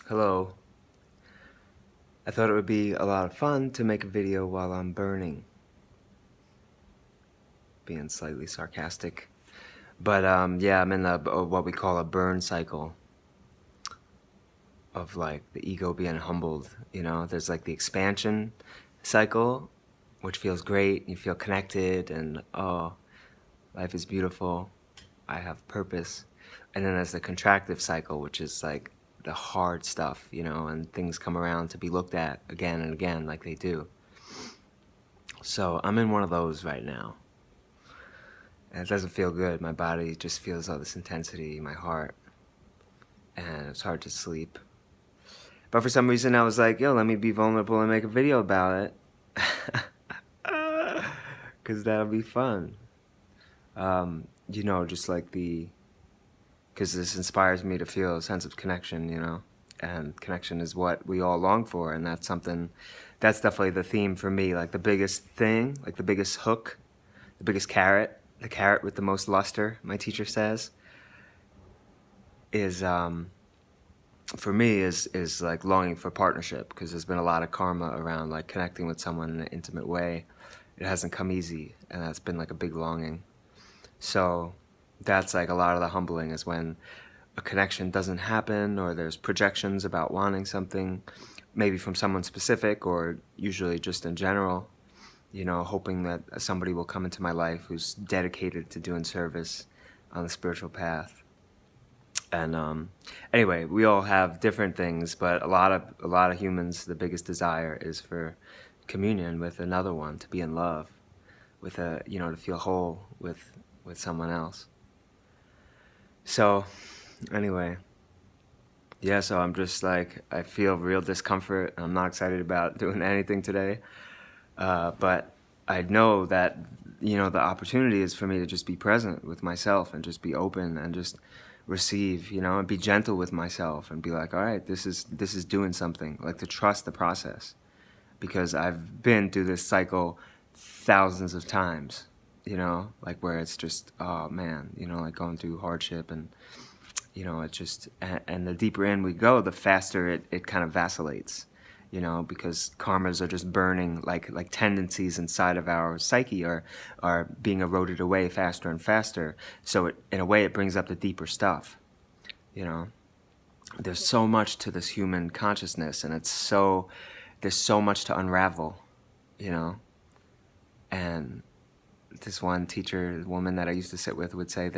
Hello. I thought it would be a lot of fun to make a video while I'm burning. Being slightly sarcastic. But yeah, I'm in what we call a burn cycle of like the ego being humbled, you know? There's like the expansion cycle, which feels great. You feel connected and, oh, life is beautiful. I have purpose. And then there's the contractive cycle, which is like the hard stuff, you know, and things come around to be looked at again and again like they do. So I'm in one of those right now. And it doesn't feel good. My body just feels all this intensity, my heart, and it's hard to sleep. But for some reason I was like, yo, let me be vulnerable and make a video about it. Because that'll be fun. You know, just like because this inspires me to feel a sense of connection, you know? And connection is what we all long for, and that's definitely the theme for me. Like the biggest thing, like the biggest hook, the biggest carrot, the carrot with the most luster, my teacher says, is for me is like longing for partnership, because there's been a lot of karma around like connecting with someone in an intimate way. It hasn't come easy, and that's been like a big longing. So that's like a lot of the humbling, is when a connection doesn't happen, or there's projections about wanting something, maybe from someone specific, or usually just in general, you know, hoping that somebody will come into my life who's dedicated to doing service on the spiritual path. And anyway, we all have different things, but a lot of humans, the biggest desire is for communion with another one, to be in love with to feel whole with someone else. So anyway, yeah, so I'm just like, I feel real discomfort. I'm not excited about doing anything today. But I know that, you know, the opportunity is for me to just be present with myself and just be open and just receive, you know, and be gentle with myself and be like, all right, this is doing something, like to trust the process, because I've been through this cycle thousands of times, you know, like where it's just, oh man, you know, like going through hardship, and you know, it just, and the deeper in we go, the faster it kind of vacillates, you know, because karmas are just burning, like tendencies inside of our psyche are being eroded away faster and faster. So in a way, it brings up the deeper stuff, you know. There's so much to this human consciousness, and there's so much to unravel, you know. And this one teacher, woman that I used to sit with, would say,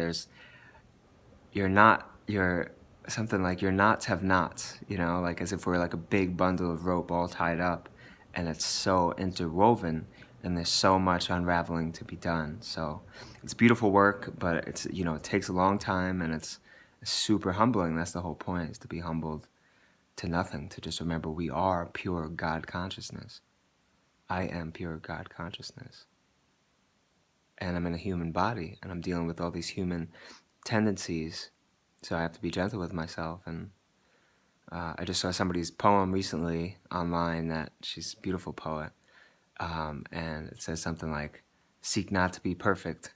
you're something like, your knots have knots, you know, like as if we're like a big bundle of rope all tied up, and it's so interwoven, and there's so much unraveling to be done. So it's beautiful work, but it's, you know, it takes a long time, and it's super humbling. That's the whole point, is to be humbled to nothing, to just remember we are pure God consciousness. I am pure God consciousness. And I'm in a human body, and I'm dealing with all these human tendencies, so I have to be gentle with myself. And I just saw somebody's poem recently online, that she's a beautiful poet, and it says something like, seek not to be perfect,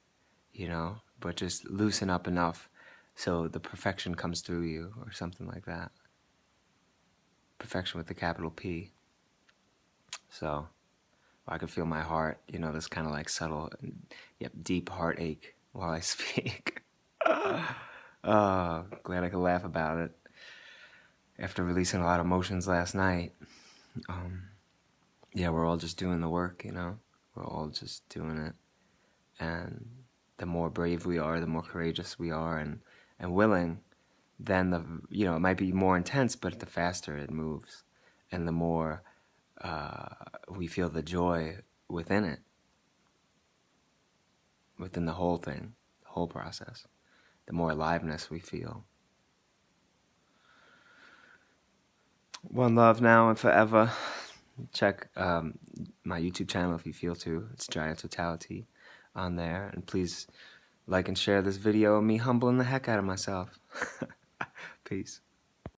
you know, but just loosen up enough so the perfection comes through you, or something like that. Perfection with the capital P. So I could feel my heart, you know, this kind of like subtle, yep, deep heartache while I speak. Glad I could laugh about it after releasing a lot of emotions last night. Yeah, we're all just doing the work, you know? We're all just doing it. And the more brave we are, the more courageous we are, and willing, then it might be more intense, but the faster it moves. And the more we feel the joy within it, within the whole thing, the whole process, the more aliveness we feel. One love now and forever. Check my YouTube channel if you feel to. It's Jaya Totality on there. And please like and share this video of me humbling the heck out of myself. Peace.